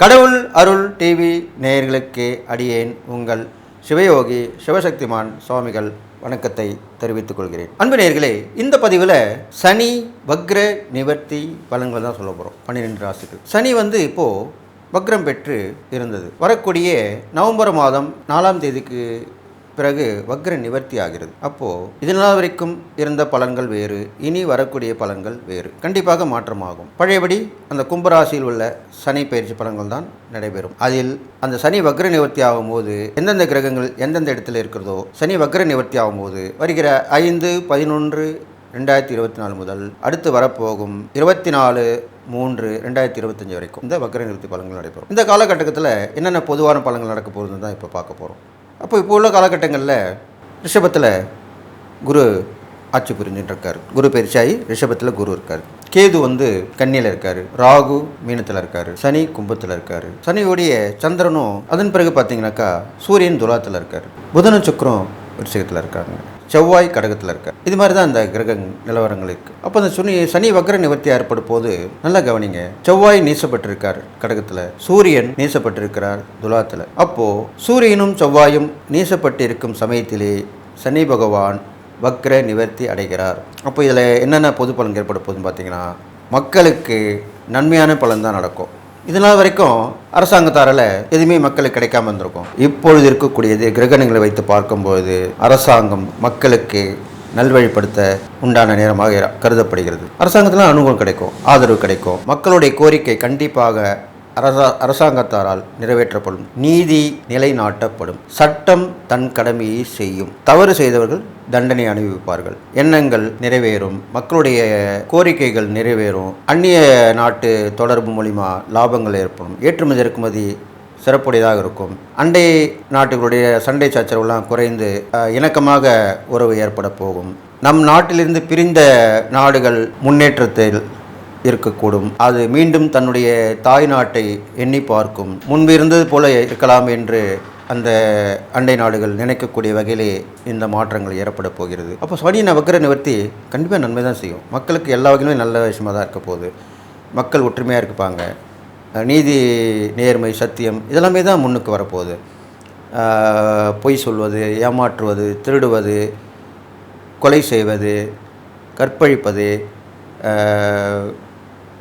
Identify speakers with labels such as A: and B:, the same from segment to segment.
A: கடவுள் அருள் டிவி நேயர்களுக்கு அடியேன் உங்கள் சிவயோகி சிவசக்திமான் சுவாமிகள் வணக்கத்தை தெரிவித்துக் கொள்கிறேன். அன்பு நேயர்களே, இந்த பதிவில் சனி வக்ர நிவர்த்தி பலன்கள் தான் சொல்ல போகிறோம். 12 ராசிகள். சனி இப்போது வக்ரம் பெற்று இருந்தது. வரக்கூடிய நவம்பர் மாதம் 4ஆம் தேதிக்கு பிறகு வக்ர நிவர்த்தி ஆகிறது. அப்போது இதனால் வரைக்கும் இருந்த பலன்கள் வேறு, இனி வரக்கூடிய பலன்கள் வேறு, கண்டிப்பாக மாற்றமாகும். பழையபடி அந்த கும்பராசியில் உள்ள சனி பயிற்சி பலன்கள் தான் நடைபெறும். அதில் அந்த சனி வக்ர நிவர்த்தி ஆகும்போது எந்தெந்த கிரகங்கள் எந்தெந்த இடத்துல இருக்கிறதோ, சனி வக்ர நிவர்த்தி ஆகும்போது வருகிற 5/11/2024 முதல் அடுத்து வரப்போகும் 24/3/2025 வரைக்கும் இந்த வக்ர நிவர்த்தி பலன்கள் நடைபெறும். இந்த காலகட்டத்தில் என்னென்ன பொதுவான பலன்கள் நடக்க போகுதுன்னு தான் இப்போ பார்க்க போகிறோம். அப்போ இப்போ உள்ள காலகட்டங்களில் ரிஷபத்தில் குரு ஆட்சி புரிஞ்சுட்டு இருக்கார். குரு பயிற்சியாகி ரிஷபத்தில் குரு இருக்கார். கேது கன்னியில் இருக்கார். ராகு மீனத்தில் இருக்கார். சனி கும்பத்தில் இருக்கார். சனியோடைய சந்திரனும் அதன் பிறகு பார்த்தீங்கன்னாக்கா சூரியன் துலாத்தில் இருக்கார். புதனும் சுக்கிரம் விருச்சிகத்தில் இருக்காங்க. செவ்வாய் கடகத்தில் இருக்கார். இது மாதிரி தான் இந்த கிரக நிலவரங்கள் இருக்குது. அப்போ அந்த சனி வக்ர நிவர்த்தி ஏற்படும் போது நல்லா கவனிங்க. செவ்வாய் நீசப்பட்டிருக்கார் கடகத்தில், சூரியன் நீசப்பட்டிருக்கிறார் துலாத்தில். அப்போது சூரியனும் செவ்வாயும் நீசப்பட்டு இருக்கும் சமயத்திலே சனி பகவான் வக்ர நிவர்த்தி அடைகிறார். அப்போ இதில் என்னென்ன பொது பலன் ஏற்பட போகுதுன்னு பார்த்தீங்கன்னா, மக்களுக்கு நன்மையான பலன் தான் நடக்கும். இதனால் வரைக்கும் அரசாங்கத்தாரால் எதுவுமே மக்களுக்கு கிடைக்காம இருந்திருக்கும். இப்பொழுது இருக்கக்கூடியது கிரகணங்களை வைத்து பார்க்கும்போது அரசாங்கம் மக்களுக்கு நல்வழிப்படுத்த உண்டான நேரமாக கருதப்படுகிறது. அரசாங்கத்தில் அனுகூலம் கிடைக்கும், ஆதரவு கிடைக்கும். மக்களுடைய கோரிக்கை கண்டிப்பாக அரசாங்கத்தாரால் நிறைவேற்றப்படும். நீதி நிலைநாட்டப்படும். சட்டம் தன் கடமையை செய்யும். தவறு செய்தவர்கள் தண்டனை அனுபவிப்பார்கள். எண்ணங்கள் நிறைவேறும். மக்களுடைய கோரிக்கைகள் நிறைவேறும். அந்நிய நாட்டு தொடர்பு மூலிமா லாபங்கள் ஏற்படும். ஏற்றுமதி இறக்குமதி சிறப்புடையதாக இருக்கும். அண்டை நாட்டுகளுடைய சண்டை சச்சரவுலாம் குறைந்து இணக்கமாக உறவு ஏற்பட போகும். நம் நாட்டிலிருந்து பிரிந்த நாடுகள் முன்னேற்றத்தில் இருக்கக்கூடும். அது மீண்டும் தன்னுடைய தாய் நாட்டை எண்ணி பார்க்கும். முன்பு இருந்தது போல இருக்கலாம் என்று அந்த அண்டை நாடுகள் நினைக்கக்கூடிய வகையிலே இந்த மாற்றங்கள் ஏற்பட போகிறது. அப்போ சனி வக்ர நிவர்த்தி கண்டிப்பாக நன்மை தான் செய்யும். மக்களுக்கு எல்லா வகையிலும் நல்ல விஷயமாக தான் இருக்க போகுது. மக்கள் ஒற்றுமையாக இருப்பாங்க. நீதி நேர்மை சத்தியம் இதெல்லாமே தான் முன்னுக்கு வரப்போகுது. பொய் சொல்வது, ஏமாற்றுவது, திருடுவது, கொலை செய்வது, கற்பழிப்பது,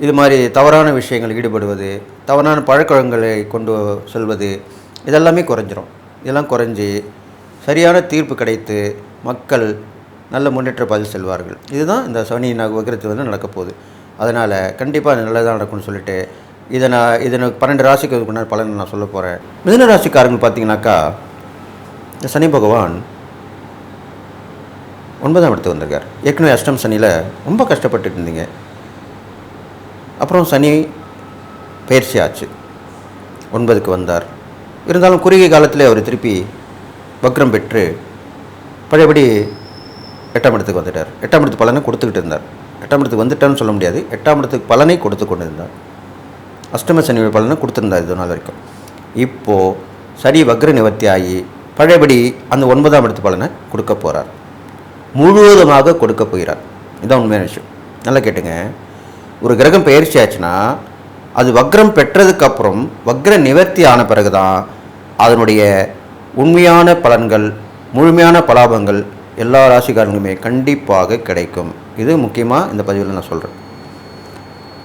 A: இது மாதிரி தவறான விஷயங்கள் ஈடுபடுவது, தவறான பழக்கவழக்கங்களை கொண்டு செல்வது இதெல்லாமே குறைஞ்சிரும். இதெல்லாம் குறைஞ்சி சரியான தீர்ப்பு கிடைத்து மக்கள் நல்ல முன்னேற்ற பாதையில் செல்வார்கள். இதுதான் இந்த சனி வக்ரத்து நடக்கப்போகுது. அதனால் கண்டிப்பாக நல்லதாக நடக்கும்னு சொல்லிட்டு இதை 12 ராசிக்கு முன்னாடி பலன் நான் சொல்ல போகிறேன். மிதுன ராசிக்காரங்க பார்த்தீங்கன்னாக்கா, இந்த சனி பகவான் 9ஆம் இடத்துக்கு வந்திருக்கார். ஏற்கனவே அஷ்டம் சனியில் ரொம்ப கஷ்டப்பட்டு இருந்தீங்க. அப்புறம் சனி பயிற்சி ஆச்சு, 9க்கு வந்தார். இருந்தாலும் குறுகிய காலத்தில் அவர் திருப்பி வக்ரம் பெற்று பழையபடி 8ஆம் இடத்துக்கு வந்துட்டார். 8ஆம் இடத்து பலனை கொடுத்துக்கிட்டு இருந்தார். 8ஆம் இடத்துக்கு வந்துட்டார்னு சொல்ல முடியாது. 8ஆம் இடத்துக்கு பலனை கொடுத்து கொண்டு இருந்தார். அஷ்டம சனியோட பலனை கொடுத்துருந்தார் இது நாள் வரைக்கும். இப்போது சனி வக்ர நிவர்த்தி ஆகி பழையபடி அந்த 9ஆம் இடத்து பலனை கொடுக்க போகிறார். முழுவதுமாக கொடுக்க போகிறார். இதுதான் உண்மையான விஷயம். நல்லா கேட்டுங்க. ஒரு கிரகம் பயிற்சி ஆச்சுன்னா அது வக்ரம் பெற்றதுக்கப்புறம் வக்ர நிவர்த்தி ஆன பிறகு தான் அதனுடைய உண்மையான பலன்கள், முழுமையான பலாபங்கள் எல்லா ராசிக்காரங்களுமே கண்டிப்பாக கிடைக்கும். இது முக்கியமாக இந்த பதிவில் நான் சொல்கிறேன்.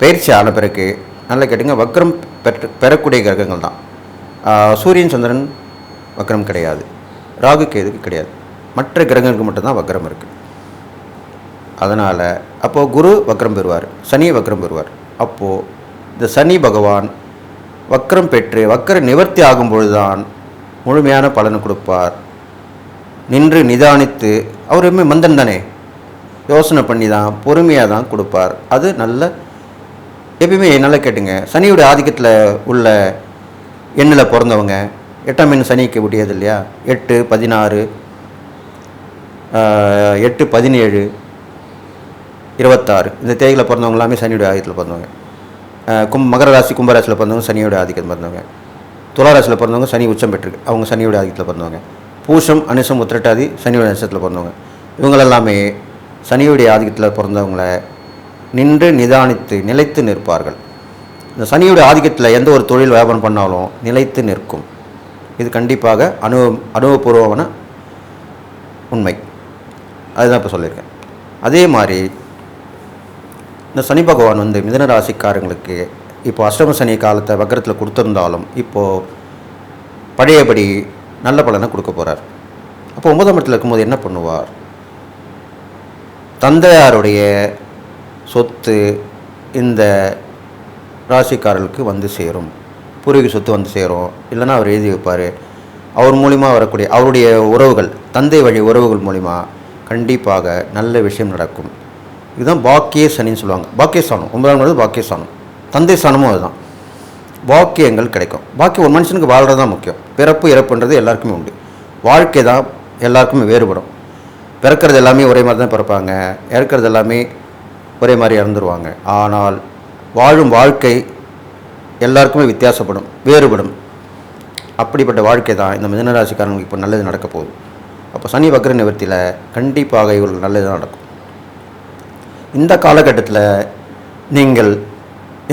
A: பயிற்சி ஆன பிறகு நல்லா கேட்டுங்க, வக்ரம் பெறக்கூடிய கிரகங்கள் தான். சூரியன் சந்திரன் வக்ரம் கிடையாது, ராகு கேதுக்கு கிடையாது. மற்ற கிரகங்களுக்கு மட்டும்தான் வக்ரம் இருக்குது. அதனால் அப்போது குரு வக்ரம் பெறுவார், சனி வக்ரம் பெறுவார். அப்போது இந்த சனி பகவான் வக்ரம் பெற்று வக்ர நிவர்த்தி ஆகும்பொழுது தான் முழுமையான பலனை கொடுப்பார். நின்று நிதானித்து, அவர் எப்பவுமே மந்தன் தானே, யோசனை பண்ணி தான் பொறுமையாக தான் கொடுப்பார். அது நல்ல எப்பயுமே நல்லா கேட்டுங்க. சனியுடைய ஆதிக்கத்தில் உள்ள எண்ணில் பிறந்தவங்க 8ஆம் எண் சனிக்கு முடியாது இல்லையா? 8, 16, 8, 17, 26 இந்த தேதியில் பிறந்தவங்க எல்லாமே சனியோட ஆதிக்கத்தில் பிறந்தவங்க. மகர ராசி கும்பராசியில் பிறந்தவங்க சனியோட ஆதிக்கத்தில் பிறந்தவங்க. துளாராசியில் பிறந்தவங்க சனி உச்சம் பெற்றிருக்கு, அவங்க சனியோட ஆதிக்கத்தில் பிறந்தவங்க. பூசம் அனுசம் உத்திரட்டாதி சனியோட நட்சத்திரத்தில் பிறந்தவங்க. இவங்களெல்லாமே சனியுடைய ஆதிக்கத்தில் பிறந்தவங்களை நின்று நிதானித்து நிலைத்து நிற்பார்கள். இந்த சனியுடைய ஆதிக்கத்தில் எந்த ஒரு தொழில் வியாபாரம் பண்ணாலும் நிலைத்து நிற்கும். இது கண்டிப்பாக அனுபவபூர்வமான உண்மை. அதுதான் இப்போ சொல்லியிருக்கேன். அதே மாதிரி இந்த சனி பகவான் வந்து மிதுன ராசிக்காரங்களுக்கு இப்போ அஷ்டம சனி காலத்தை வக்கரத்தில் கொடுத்துருந்தாலும் இப்போது பழையபடி நல்ல பலனை கொடுக்க போகிறார். அப்போ 9ஆம் இடத்துல இருக்கும்போது என்ன பண்ணுவார்? தந்தையாருடைய சொத்து இந்த ராசிக்காரர்களுக்கு வந்து சேரும். பூர்வீக சொத்து வந்து சேரும். இல்லைன்னா அவர் எழுதி வைப்பார். அவர் மூலிமா வரக்கூடிய அவருடைய உறவுகள், தந்தை வழி உறவுகள் மூலிமா கண்டிப்பாக நல்ல விஷயம் நடக்கும். இதுதான் பாக்கிய சனின்னு சொல்லுவாங்க. பாக்கியஸ்தானம் 9ஆம் இடம் பாக்கியஸ்தானம். தந்தை ஸ்தானமும் அதுதான். பாக்கியங்கள் கிடைக்கும். பாக்கியம் ஒரு மனுஷனுக்கு வாழ்கிறது தான் முக்கியம். பிறப்பு இறப்புன்றது எல்லாருக்குமே உண்டு. வாழ்க்கை தான் எல்லாருக்குமே வேறுபடும். பிறக்கிறது எல்லாமே ஒரே மாதிரி தான் பிறப்பாங்க, இறக்கிறது எல்லாமே ஒரே மாதிரி இறந்துருவாங்க. ஆனால் வாழும் வாழ்க்கை எல்லாருக்குமே வித்தியாசப்படும், வேறுபடும். அப்படிப்பட்ட வாழ்க்கை தான் இந்த மிதுன ராசிக்காரங்களுக்கு இப்போ நல்லது நடக்க போகுது. அப்போ சனி வக்ர நிவர்த்தியில் கண்டிப்பாக இவர்களுக்கு நல்லது நடக்கும். இந்த காலகட்டத்தில் நீங்கள்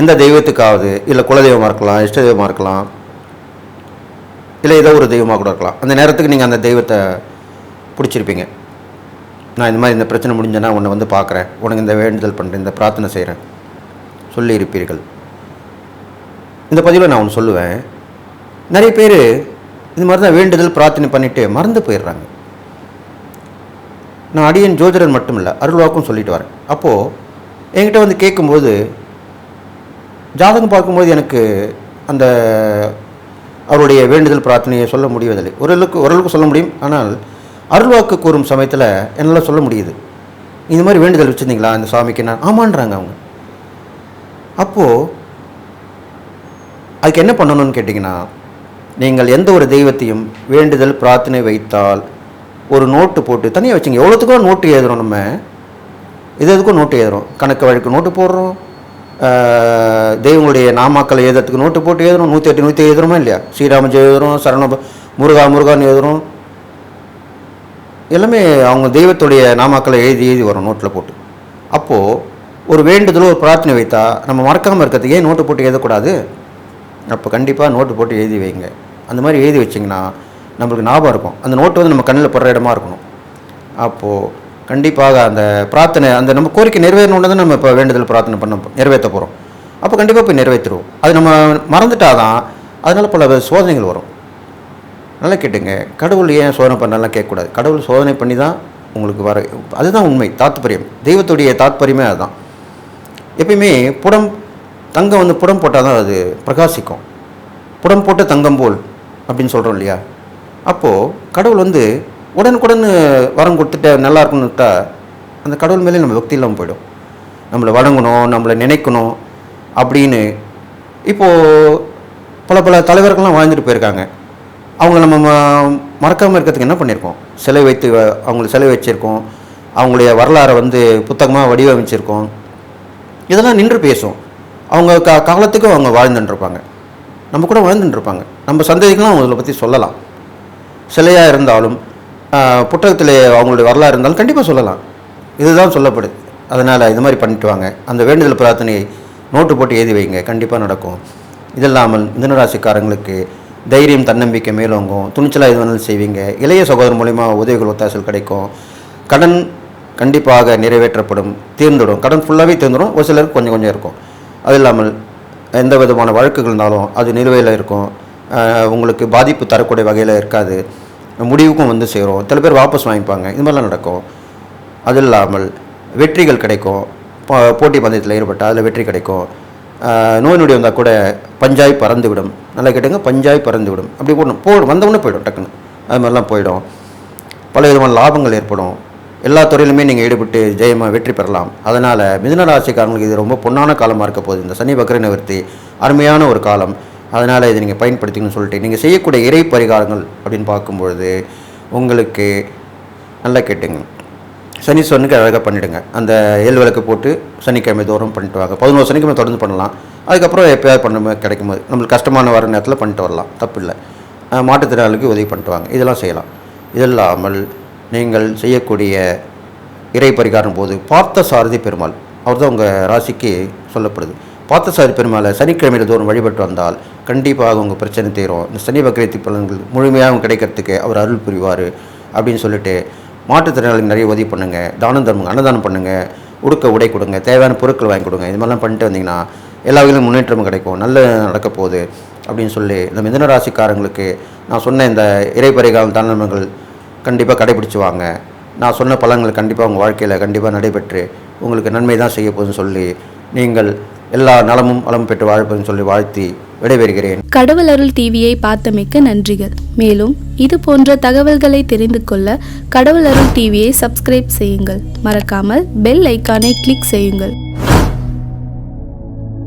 A: எந்த தெய்வத்துக்காவது, இல்லை குலதெய்வமாக இருக்கலாம், இஷ்ட தெய்வமாக இருக்கலாம், இல்லை ஏதோ ஒரு தெய்வமாக கூட இருக்கலாம், அந்த நேரத்துக்கு நீங்கள் அந்த தெய்வத்தை பிடிச்சிருப்பீங்க. நான் இந்த மாதிரி இந்த பிரச்சனை முடிஞ்சேன்னா உன்னை வந்து பார்க்குறேன், உனக்கு இந்த வேண்டுதல் பண்ணுறேன், இந்த பிரார்த்தனை செய்கிறேன் சொல்லியிருப்பீர்கள். இந்த பதிவில் நான் ஒன்று சொல்லுவேன். நிறைய பேர் இந்த மாதிரி தான் வேண்டுதல் பிரார்த்தனை பண்ணிவிட்டு மறந்து போயிடுறாங்க. நான் அடியன் ஜோதிடர் மட்டும் இல்லை, அருள்வாக்கும் சொல்லிட்டு வரேன். அப்போது என்கிட்ட வந்து கேட்கும்போது ஜாதகம் பார்க்கும்போது எனக்கு அந்த அவருடைய வேண்டுதல் பிரார்த்தனையை சொல்ல முடிவதில்லை. ஓரளவுக்கு சொல்ல முடியும். ஆனால் அருள்வாக்கு கூறும் சமயத்தில் என்னால் சொல்ல முடியுது. இந்த மாதிரி வேண்டுதல் வச்சுருந்தீங்களா இந்த சாமிக்கு? நான் ஆமான்றாங்க அவங்க. அப்போது அதுக்கு என்ன பண்ணணும்னு கேட்டிங்கன்னா, நீங்கள் எந்த ஒரு தெய்வத்தையும் வேண்டுதல் பிரார்த்தனை வைத்தால் ஒரு நோட்டு போட்டு தனியாக வச்சுங்க. எவ்வளோத்துக்கோ நோட்டு எழுதுகிறோம். நம்ம எதுக்கும் நோட்டு எழுதுகிறோம். கணக்கு வழக்கு நோட்டு போடுறோம், தெய்வங்களுடைய நாமாக்களை எழுதுறதுக்கு நோட்டு போட்டு எழுதுகிறோம். 108 எழுதுகிறோமா இல்லையா? ஸ்ரீராமஜி எழுதுகிறோம், முருகான்னு எழுதுகிறோம். எல்லாமே அவங்க தெய்வத்துடைய நாமாக்களை எழுதி வரும் நோட்டில் போட்டு. அப்போது ஒரு வேண்டுதலோ ஒரு பிரார்த்தனை வைத்தா நம்ம மறக்காமல் இருக்கிறதுக்கு ஏன் நோட்டு போட்டு எழுதக்கூடாது? அப்போ கண்டிப்பாக நோட்டு போட்டு எழுதி வைங்க. அந்த மாதிரி எழுதி வச்சிங்கன்னா நம்மளுக்கு ஞாபகம் இருக்கும். அந்த நோட்டு வந்து நம்ம கண்ணில் படுற இடமா இருக்கணும். அப்போது கண்டிப்பாக அந்த பிரார்த்தனை, அந்த நம்ம கோரிக்கை நிறைவேறணுன்னு தான் நம்ம இப்போ வேண்டுதல் பிரார்த்தனை நிறைவேற்ற போகிறோம். அப்போ கண்டிப்பாக போய் நிறைவேற்றுருவோம். அது நம்ம மறந்துட்டாதான் அதனால் பல சோதனைகள் வரும். நல்லா கேட்டுங்க. கடவுள் ஏன் சோதனை பண்ணலாம் கேட்கக்கூடாது. கடவுள் சோதனை பண்ணி தான் உங்களுக்கு வர, அதுதான் உண்மை தாத்பரியம். தெய்வத்துடைய தாத்பரியமே அதுதான். எப்பயுமே தங்கம் வந்து புடம் போட்டால் தான் அது பிரகாசிக்கும். புடம் போட்ட தங்கம் போல் அப்படின்னு சொல்கிறோம் இல்லையா? அப்போது கடவுள் வந்து உடனுக்குடன் வரம் கொடுத்துட்டு நல்லா இருக்கணும்ட்டா அந்த கடவுள் மேலே நம்ம பக்தி இல்லாமல் போயிடும். நம்மளை வணங்கணும், நம்மளை நினைக்கணும் அப்படின்னு இப்போது பல தலைவர்கள்லாம் வாழ்ந்துட்டு போயிருக்காங்க. அவங்க நம்ம மறக்காமல் இருக்கிறதுக்கு என்ன பண்ணியிருக்கோம்? சிலை வைத்து அவங்களுக்கு சிலை வச்சுருக்கோம். அவங்களுடைய வரலாறை வந்து புத்தகமாக வடிவமைச்சிருக்கோம். இதெல்லாம் நின்று பேசும். அவங்க காலத்துக்கும் அவங்க வாழ்ந்துட்டுருப்பாங்க, நம்ம கூட வாழ்ந்துட்டுருப்பாங்க. நம்ம சந்ததிக்கெலாம் அவங்கள பற்றி சொல்லலாம். சிலையாக இருந்தாலும் புத்தகத்தில் அவங்களுடைய வரலாறு இருந்தாலும் கண்டிப்பாக சொல்லலாம். இதுதான் சொல்லப்படுது. அதனால் இது மாதிரி பண்ணிட்டு வாங்க. அந்த வேண்டுதல் பிரார்த்தனையை நோட்டு போட்டு எழுதி வைங்க, கண்டிப்பாக நடக்கும். இது இல்லாமல் மிதுன ராசிக்காரங்களுக்கு தைரியம், தன்னம்பிக்கை மேலோங்கும். துணிச்சலாக இது வேணாலும் செய்வீங்க. இளைய சகோதரர் மூலிமா உதவிகள் ஒத்தாசல் கிடைக்கும். கடன் கண்டிப்பாக நிறைவேற்றப்படும், தீர்ந்துடும். கடன் ஃபுல்லாகவே தீர்ந்துடும். ஒரு சிலருக்கு கொஞ்சம் இருக்கும். அது இல்லாமல் எந்த விதமான வழக்குகள் இருந்தாலும் அது நிலுவையில் இருக்கும். உங்களுக்கு பாதிப்பு தரக்கூடிய வகையில் இருக்காது. முடிவுக்கும் வந்து சேரும். சில பேர் வாபஸ் வாங்கிப்பாங்க. இது மாதிரிலாம் நடக்கும். அது இல்லாமல் வெற்றிகள் கிடைக்கும். போட்டி பந்தயத்தில் ஈடுபட்டால் அதில் வெற்றி கிடைக்கும். நோய் நொடி வந்தால் கூட பஞ்சாய் பறந்து விடும். நல்லா கேட்டுங்க, பஞ்சாய் பறந்து விடும். அப்படி வந்தவுடனே போய்டும் டக்குன்னு. அது மாதிரிலாம் போயிடும். பல விதமான லாபங்கள் ஏற்படும். எல்லா துறையிலுமே நீங்கள் ஈடுபட்டு ஜெயமாக வெற்றி பெறலாம். அதனால் மிதுன ராசிக்காரங்களுக்கு இது ரொம்ப பொன்னான காலமாக இருக்க போகுது. இந்த சனி வக்ர நிவர்த்தி அருமையான ஒரு காலம். அதனால் இதை நீங்கள் பயன்படுத்திக்கணும்னு சொல்லிட்டு நீங்கள் செய்யக்கூடிய இறை பரிகாரங்கள் அப்படின்னு பார்க்கும்பொழுது உங்களுக்கு நல்லா கேட்டுங்க. சனீஸ்வரனுக்கு அழகாக பண்ணிவிடுங்க. அந்த ஏழு விளக்கு போட்டு சனிக்கிழமை தோறும் பண்ணிட்டு வாங்க. 11 சனிக்கிழமை தொடர்ந்து பண்ணலாம். அதுக்கப்புறம் எப்போயாவது பண்ண கிடைக்கும்போது நம்மளுக்கு கஷ்டமான வர நேரத்தில் பண்ணிட்டு வரலாம், தப்பு இல்லை. மாற்றுத்திறனாளிக்கு உதவி பண்ணிட்டு வாங்க. இதெல்லாம் செய்யலாம். இது இல்லாமல் நீங்கள் செய்யக்கூடிய இறை பரிகாரம் போது பார்த்த சாரதி பெருமாள், அவர் தான் உங்கள் ராசிக்கு சொல்லப்படுது. பார்த்தசாரி பெருமாளை சனிக்கிழமையில் தோறும் வழிபட்டு வந்தால் கண்டிப்பாக உங்கள் பிரச்சனை தீரும். இந்த சனி வக்ரத்தி பலன்கள் முழுமையாக கிடைக்கிறதுக்கு அவர் அருள் புரிவார் அப்படின்னு சொல்லிட்டு மாற்றுத்திறனாளிகள் நிறைய உதவி பண்ணுங்கள், தானம் தர்மங்க, அன்னதானம் பண்ணுங்கள், உடுக்க உடை கொடுங்க, தேவையான பொருட்கள் வாங்கி கொடுங்க. இது மாதிரிலாம் பண்ணிட்டு வந்தீங்கன்னா எல்லா வகையிலும் முன்னேற்றமும் கிடைக்கும், நல்ல நடக்க போகுது அப்படின்னு சொல்லி இந்த மிதுன ராசிக்காரங்களுக்கு நான் சொன்ன இந்த இறைப்பறிகாலம் தானங்கள் கண்டிப்பாக கடைபிடிச்சு வாங்க. நான் சொன்ன பலன்கள் கண்டிப்பாக உங்கள் வாழ்க்கையில் கண்டிப்பாக நடைபெற்று உங்களுக்கு நன்மை தான் செய்ய போகுதுன்னு சொல்லி நீங்கள் எல்லா நலமும் வளமும் பெற்று வாழ்ப்பதுன்னு சொல்லி வாழ்த்தி விடைபெறுகிறேன்.
B: கடவுள் அருள் டிவியை பார்த்தமைக்கு நன்றிகள். மேலும் இது போன்ற தகவல்களை தெரிந்து கொள்ள கடவுள் அருள் டிவியை சப்ஸ்கிரைப் செய்யுங்கள். மறக்காமல் பெல் ஐக்கானை கிளிக் செய்யுங்கள்.